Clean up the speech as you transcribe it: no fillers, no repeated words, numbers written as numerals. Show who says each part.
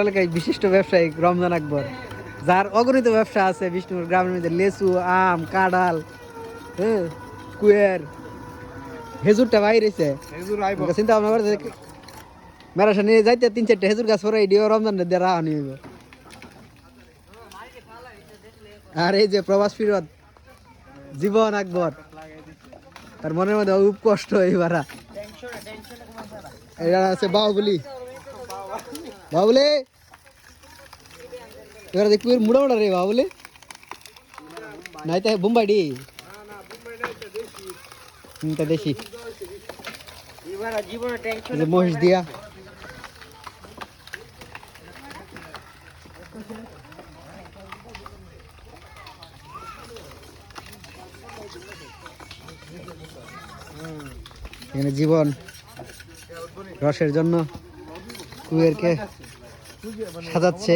Speaker 1: এলাকায় বিশিষ্ট ব্যবসায়ী রমজান আকবর, যার অগণিত ব্যবসা আছে বিষ্ণুপুর গ্রামের মধ্যে। লেচু, আম, কাঁঠাল, হ্যাঁ, কুয়ের, হেজুরটা বাইরেছে। চিন্তা ভাবনা করে মেরাসা নিয়ে যাইতে 3-4টা হেজুর গাছ পরে এডিও রমজান দিয়ে রাহা নিয়ে। আর এই যে প্রবাস ফিরত জীবন আকবর, তার মনের মধ্যে খুব কষ্ট এবার। এরা আছে বাহুবলি, বাহুবলি এবার দেখবি মুড়া মুড়া রে বাহুবলি নাই তো বোম্বাইডি দেশি মহিষ দিয়া। এখানে জীবন রসের জন্য কুয়েরকে সাজাচ্ছে।